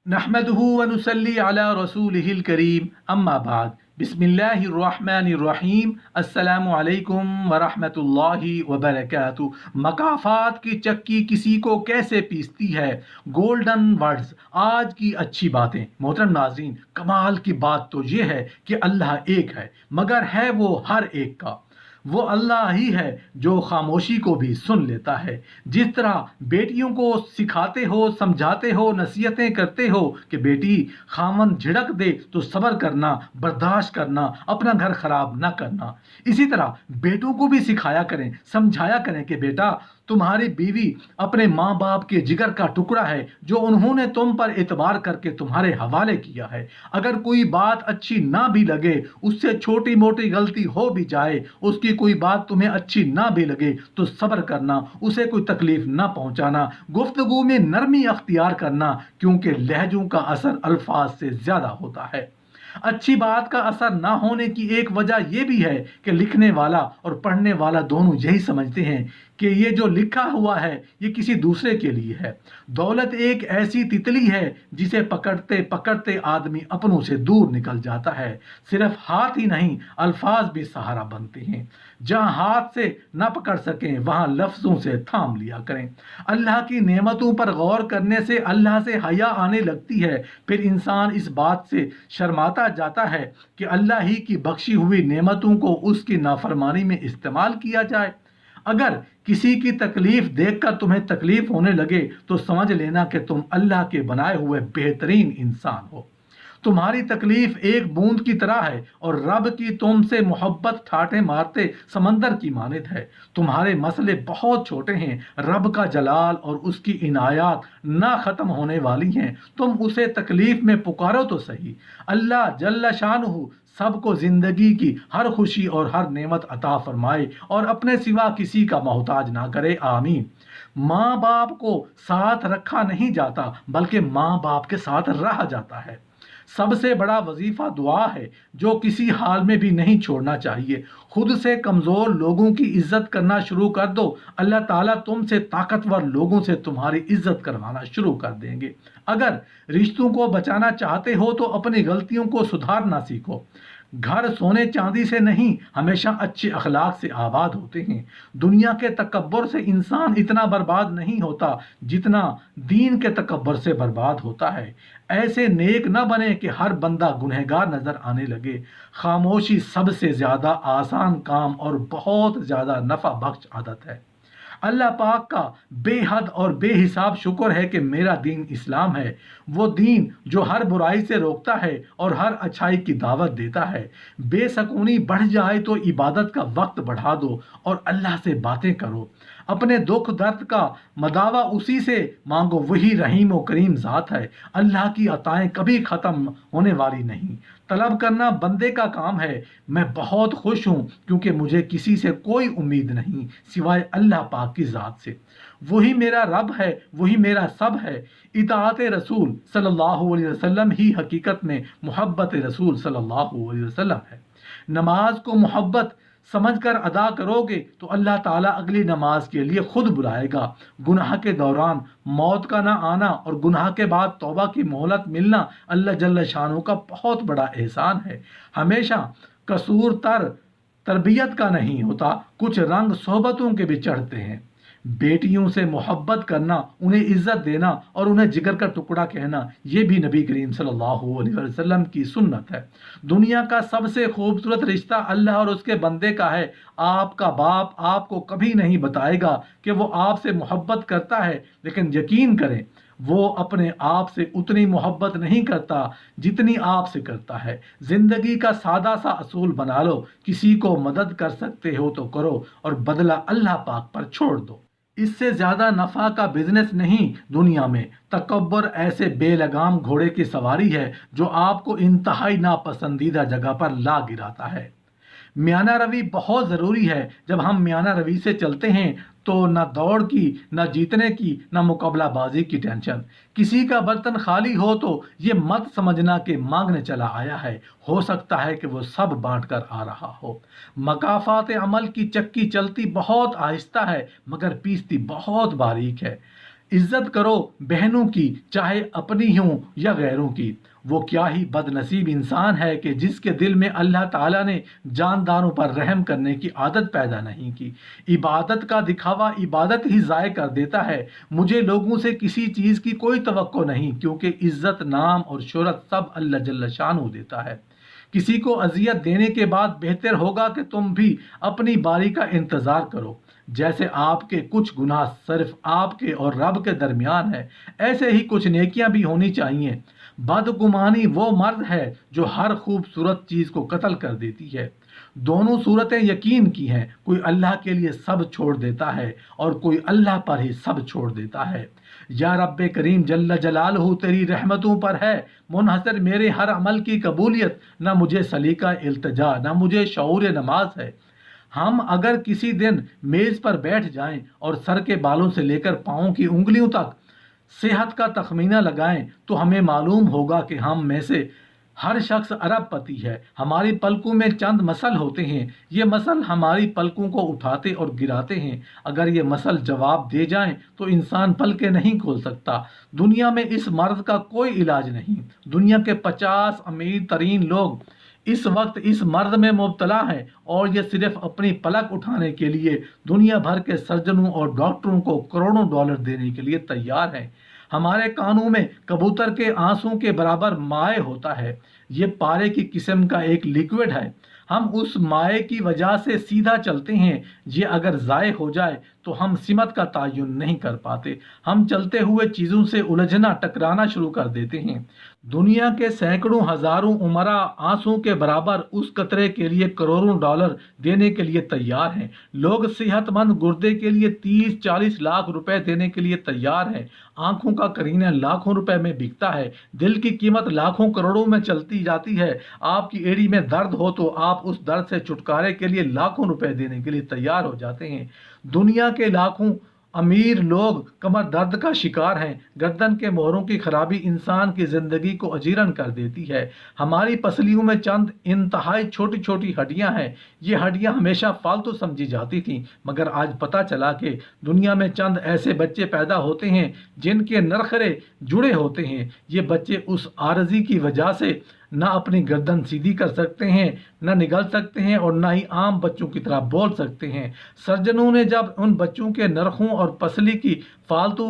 نحمده ونصلي على رسوله الكريم اما بعد بسم اللہ الرحمن الرحیم السلام علیکم ورحمۃ اللہ وبرکاتہ۔ مقافات کی چکی کسی کو کیسے پیستی ہے، گولڈن ورڈز، آج کی اچھی باتیں۔ محترم ناظرین، کمال کی بات تو یہ ہے کہ اللہ ایک ہے، مگر ہے وہ ہر ایک کا۔ وہ اللہ ہی ہے جو خاموشی کو بھی سن لیتا ہے۔ جس طرح بیٹیوں کو سکھاتے ہو، سمجھاتے ہو، نصیحتیں کرتے ہو کہ بیٹی خامن جھڑک دے تو صبر کرنا، برداشت کرنا، اپنا گھر خراب نہ کرنا، اسی طرح بیٹوں کو بھی سکھایا کریں، سمجھایا کریں کہ بیٹا تمہاری بیوی اپنے ماں باپ کے جگر کا ٹکڑا ہے جو انہوں نے تم پر اعتبار کر کے تمہارے حوالے کیا ہے۔ اگر کوئی بات اچھی نہ بھی لگے، اس سے چھوٹی موٹی غلطی ہو بھی جائے، اس کی کوئی بات تمہیں اچھی نہ بھی لگے تو صبر کرنا، اسے کوئی تکلیف نہ پہنچانا، گفتگو میں نرمی اختیار کرنا، کیونکہ لہجوں کا اثر الفاظ سے زیادہ ہوتا ہے۔ اچھی بات کا اثر نہ ہونے کی ایک وجہ یہ بھی ہے کہ لکھنے والا اور پڑھنے والا دونوں یہی سمجھتے ہیں کہ یہ جو لکھا ہوا ہے یہ کسی دوسرے کے لیے ہے۔ دولت ایک ایسی تتلی ہے جسے پکڑتے پکڑتے آدمی اپنوں سے دور نکل جاتا ہے۔ صرف ہاتھ ہی نہیں، الفاظ بھی سہارا بنتے ہیں۔ جہاں ہاتھ سے نہ پکڑ سکیں وہاں لفظوں سے تھام لیا کریں۔ اللہ کی نعمتوں پر غور کرنے سے اللہ سے حیا آنے لگتی ہے، پھر انسان اس بات سے شرماتا جاتا ہے کہ اللہ ہی کی بخشی ہوئی نعمتوں کو اس کی نافرمانی میں استعمال کیا جائے۔ اگر کسی کی تکلیف دیکھ کر تمہیں تکلیف ہونے لگے تو سمجھ لینا کہ تم اللہ کے بنائے ہوئے بہترین انسان ہو۔ تمہاری تکلیف ایک بوند کی طرح ہے اور رب کی تم سے محبت ٹھاٹھے مارتے سمندر کی مانند ہے۔ تمہارے مسئلے بہت چھوٹے ہیں، رب کا جلال اور اس کی عنایات نہ ختم ہونے والی ہیں۔ تم اسے تکلیف میں پکارو تو صحیح۔ اللہ جل شانہ سب کو زندگی کی ہر خوشی اور ہر نعمت عطا فرمائے اور اپنے سوا کسی کا محتاج نہ کرے، آمین۔ ماں باپ کو ساتھ رکھا نہیں جاتا بلکہ ماں باپ کے ساتھ رہا جاتا ہے۔ سب سے بڑا وظیفہ دعا ہے جو کسی حال میں بھی نہیں چھوڑنا چاہیے۔ خود سے کمزور لوگوں کی عزت کرنا شروع کر دو، اللہ تعالیٰ تم سے طاقتور لوگوں سے تمہاری عزت کروانا شروع کر دیں گے۔ اگر رشتوں کو بچانا چاہتے ہو تو اپنی غلطیوں کو سدھارنا سیکھو۔ گھر سونے چاندی سے نہیں، ہمیشہ اچھے اخلاق سے آباد ہوتے ہیں۔ دنیا کے تکبر سے انسان اتنا برباد نہیں ہوتا جتنا دین کے تکبر سے برباد ہوتا ہے۔ ایسے نیک نہ بنے کہ ہر بندہ گنہگار نظر آنے لگے۔ خاموشی سب سے زیادہ آسان کام اور بہت زیادہ نفع بخش عادت ہے۔ اللہ پاک کا بے حد اور بے حساب شکر ہے کہ میرا دین اسلام ہے، وہ دین جو ہر برائی سے روکتا ہے اور ہر اچھائی کی دعوت دیتا ہے۔ بے سکونی بڑھ جائے تو عبادت کا وقت بڑھا دو اور اللہ سے باتیں کرو۔ اپنے دکھ درد کا مداوع اسی سے مانگو، وہی رحیم و کریم ذات ہے۔ اللہ کی عطائیں کبھی ختم ہونے والی نہیں۔ طلب کرنا بندے کا کام ہے۔ میں بہت خوش ہوں کیونکہ مجھے کسی سے کوئی امید نہیں سوائے اللہ پاک کی ذات سے۔ وہی میرا رب ہے، وہی میرا سب ہے۔ اطاعت رسول صلی اللہ علیہ وسلم ہی حقیقت میں محبت رسول صلی اللہ علیہ وسلم ہے۔ نماز کو محبت سمجھ کر ادا کرو گے تو اللہ تعالیٰ اگلی نماز کے لیے خود بلائے گا۔ گناہ کے دوران موت کا نہ آنا اور گناہ کے بعد توبہ کی مہلت ملنا اللہ جل شانہ کا بہت بڑا احسان ہے۔ ہمیشہ قصور تربیت کا نہیں ہوتا، کچھ رنگ صحبتوں کے بھی چڑھتے ہیں۔ بیٹیوں سے محبت کرنا، انہیں عزت دینا اور انہیں جگر کا ٹکڑا کہنا، یہ بھی نبی کریم صلی اللہ علیہ وسلم کی سنت ہے۔ دنیا کا سب سے خوبصورت رشتہ اللہ اور اس کے بندے کا ہے۔ آپ کا باپ آپ کو کبھی نہیں بتائے گا کہ وہ آپ سے محبت کرتا ہے، لیکن یقین کریں وہ اپنے آپ سے اتنی محبت نہیں کرتا جتنی آپ سے کرتا ہے۔ زندگی کا سادہ سا اصول بنا لو، کسی کو مدد کر سکتے ہو تو کرو اور بدلہ اللہ پاک پر چھوڑ دو۔ اس سے زیادہ نفع کا بزنس نہیں دنیا میں۔ تکبر ایسے بے لگام گھوڑے کی سواری ہے جو آپ کو انتہائی ناپسندیدہ جگہ پر لا گراتا ہے۔ میانہ روی بہت ضروری ہے۔ جب ہم میانہ روی سے چلتے ہیں تو نہ دوڑ کی، نہ جیتنے کی، نہ مقابلہ بازی کی ٹینشن۔ کسی کا برتن خالی ہو تو یہ مت سمجھنا کہ مانگنے چلا آیا ہے، ہو سکتا ہے کہ وہ سب بانٹ کر آ رہا ہو۔ مقافات عمل کی چکی چلتی بہت آہستہ ہے مگر پیستی بہت باریک ہے۔ عزت کرو بہنوں کی، چاہے اپنی ہوں یا غیروں کی۔ وہ کیا ہی بد نصیب انسان ہے کہ جس کے دل میں اللہ تعالیٰ نے جانداروں پر رحم کرنے کی عادت پیدا نہیں کی۔ عبادت کا دکھاوا عبادت ہی ضائع کر دیتا ہے۔ مجھے لوگوں سے کسی چیز کی کوئی توقع نہیں، کیونکہ عزت، نام اور شہرت سب اللہ جل شانہ دیتا ہے۔ کسی کو اذیت دینے کے بعد بہتر ہوگا کہ تم بھی اپنی باری کا انتظار کرو۔ جیسے آپ کے کچھ گناہ صرف آپ کے اور رب کے درمیان ہے، ایسے ہی کچھ نیکیاں بھی ہونی چاہیے۔ بدگمانی وہ مرد ہے جو ہر خوبصورت چیز کو قتل کر دیتی ہے۔ دونوں صورتیں یقین کی ہیں، کوئی اللہ کے لیے سب چھوڑ دیتا ہے اور کوئی اللہ پر ہی سب چھوڑ دیتا ہے۔ یا رب کریم جل جلالہ تیری رحمتوں پر ہے منحصر میرے ہر عمل کی قبولیت، نہ مجھے سلیقہ التجا نہ مجھے شعور نماز ہے۔ ہم اگر کسی دن میز پر بیٹھ جائیں اور سر کے بالوں سے لے کر پاؤں کی انگلیوں تک صحت کا تخمینہ لگائیں تو ہمیں معلوم ہوگا کہ ہم میں سے ہر شخص ارب پتی ہے۔ ہماری پلکوں میں چند مسل ہوتے ہیں، یہ مسل ہماری پلکوں کو اٹھاتے اور گراتے ہیں۔ اگر یہ مسل جواب دے جائیں تو انسان پلکیں نہیں کھول سکتا۔ دنیا میں اس مرض کا کوئی علاج نہیں۔ دنیا کے 50 امیر ترین لوگ اس وقت اس مرض میں مبتلا ہیں، اور یہ صرف اپنی پلک اٹھانے کے لیے دنیا بھر کے سرجنوں اور ڈاکٹروں کو کروڑوں ڈالر دینے کے لیے تیار ہیں۔ ہمارے کانوں میں کبوتر کے آنسوں کے برابر مائع ہوتا ہے۔ یہ پارے کی قسم کا ایک لیکوڈ ہے۔ ہم اس مائع کی وجہ سے سیدھا چلتے ہیں، یہ اگر ضائع ہو جائے تو ہم سمت کا تعین نہیں کر پاتے۔ ہم چلتے ہوئے چیزوں سے الجھنا، ٹکرانا شروع کر دیتے ہیں۔ دنیا کے سینکڑوں ہزاروں عمرا آنسوں کے برابر اس قطرے کے لیے کروڑوں ڈالر دینے کے لیے تیار ہیں۔ لوگ صحت مند گردے کے لیے 30-40 لاکھ روپے دینے کے لیے تیار ہیں۔ آنکھوں کا قرینہ لاکھوں روپے میں بکتا ہے، دل کی قیمت لاکھوں کروڑوں میں چلتی جاتی ہے۔ آپ کی ایڑی میں درد ہو تو آپ اس درد سے چھٹکارے کے لیے لاکھوں روپے دینے کے لیے تیار ہو جاتے ہیں۔ دنیا کے لاکھوں امیر لوگ کمر درد کا شکار ہیں۔ گردن کے موہروں کی خرابی انسان کی زندگی کو اجیرن کر دیتی ہے۔ ہماری پسلیوں میں چند انتہائی چھوٹی چھوٹی ہڈیاں ہیں۔ یہ ہڈیاں ہمیشہ فالتو سمجھی جاتی تھیں، مگر آج پتہ چلا کہ دنیا میں چند ایسے بچے پیدا ہوتے ہیں جن کے نرخرے جڑے ہوتے ہیں۔ یہ بچے اس عارضی کی وجہ سے نہ اپنی گردن سیدھی کر سکتے ہیں، نہ نگل سکتے ہیں، اور نہ ہی عام بچوں کی طرح بول سکتے ہیں۔ سرجنوں نے جب ان بچوں کے نرخوں اور پسلی کی فالتو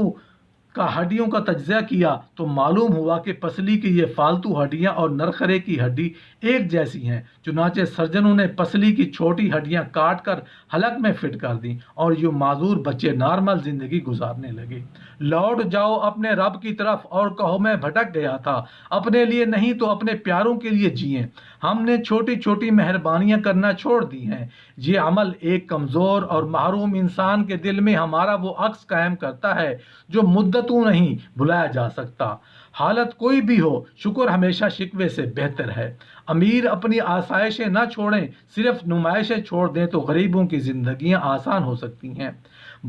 کا ہڈیوں کا تجزیہ کیا تو معلوم ہوا کہ پسلی کی یہ فالتو ہڈیاں اور نرخرے کی ہڈی ایک جیسی ہیں۔ چنانچہ سرجنوں نے پسلی کی چھوٹی ہڈیاں کاٹ کر حلق میں فٹ کر دیں، اور یہ معذور بچے نارمل زندگی گزارنے لگے۔ لوٹ جاؤ اپنے رب کی طرف اور کہو میں بھٹک گیا تھا، اپنے لیے نہیں تو اپنے پیاروں کے لیے جئیں۔ ہم نے چھوٹی چھوٹی مہربانیاں کرنا چھوڑ دی ہیں۔ یہ عمل ایک کمزور اور محروم انسان کے دل میں ہمارا وہ عکس قائم کرتا ہے جو مدتوں نہیں بھلایا جا سکتا۔ حالت کوئی بھی ہو، شکر ہمیشہ شکوے سے بہتر ہے۔ امیر اپنی آسائشیں نہ چھوڑیں، صرف نمائشیں چھوڑ دیں تو غریبوں کی زندگیاں آسان ہو سکتی ہیں۔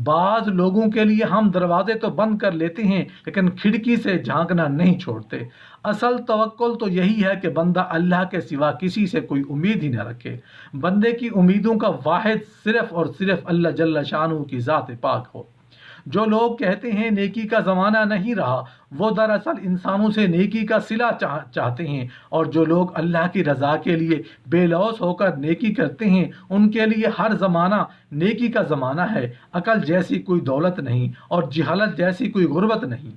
بعض لوگوں کے لیے ہم دروازے تو بند کر لیتے ہیں لیکن کھڑکی سے جھانکنا نہیں چھوڑتے۔ اصل توکل تو یہی ہے کہ بندہ اللہ کے سوا کسی سے کوئی امید ہی نہ رکھے۔ بندے کی امیدوں کا واحد صرف اور صرف اللہ جل شانہ کی ذات پاک ہو۔ جو لوگ کہتے ہیں نیکی کا زمانہ نہیں رہا، وہ دراصل انسانوں سے نیکی کا صلہ چاہتے ہیں، اور جو لوگ اللہ کی رضا کے لیے بے لوث ہو کر نیکی کرتے ہیں ان کے لیے ہر زمانہ نیکی کا زمانہ ہے۔ عقل جیسی کوئی دولت نہیں اور جہالت جیسی کوئی غربت نہیں۔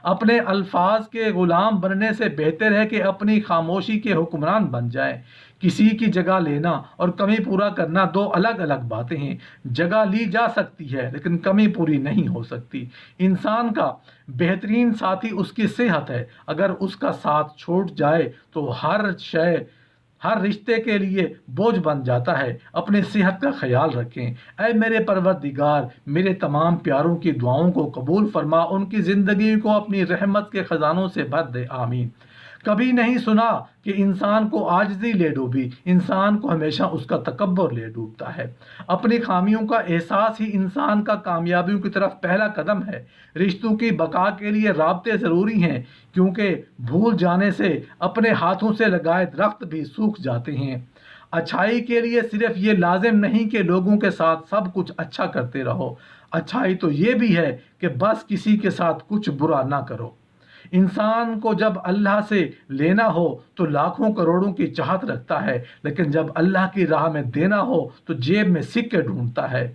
اپنے الفاظ کے غلام بننے سے بہتر ہے کہ اپنی خاموشی کے حکمران بن جائیں۔ کسی کی جگہ لینا اور کمی پورا کرنا دو الگ الگ باتیں ہیں۔ جگہ لی جا سکتی ہے لیکن کمی پوری نہیں ہو سکتی۔ انسان کا بہترین ساتھی اس کی صحت ہے۔ اگر اس کا ساتھ چھوٹ جائے تو ہر رشتے کے لیے بوجھ بن جاتا ہے۔ اپنی صحت کا خیال رکھیں۔ اے میرے پروردگار، میرے تمام پیاروں کی دعاؤں کو قبول فرما، ان کی زندگی کو اپنی رحمت کے خزانوں سے بھر دے، آمین۔ کبھی نہیں سنا کہ انسان کو عاجزی لے ڈوبی، انسان کو ہمیشہ اس کا تکبر لے ڈوبتا ہے۔ اپنی خامیوں کا احساس ہی انسان کا کامیابیوں کی طرف پہلا قدم ہے۔ رشتوں کی بقا کے لیے رابطے ضروری ہیں، کیونکہ بھول جانے سے اپنے ہاتھوں سے لگائے درخت بھی سوکھ جاتے ہیں۔ اچھائی کے لیے صرف یہ لازم نہیں کہ لوگوں کے ساتھ سب کچھ اچھا کرتے رہو۔ اچھائی تو یہ بھی ہے کہ بس کسی کے ساتھ کچھ برا نہ کرو۔ انسان کو جب اللہ سے لینا ہو تو لاکھوں کروڑوں کی چاہت رکھتا ہے، لیکن جب اللہ کی راہ میں دینا ہو تو جیب میں سکے ڈھونڈتا ہے۔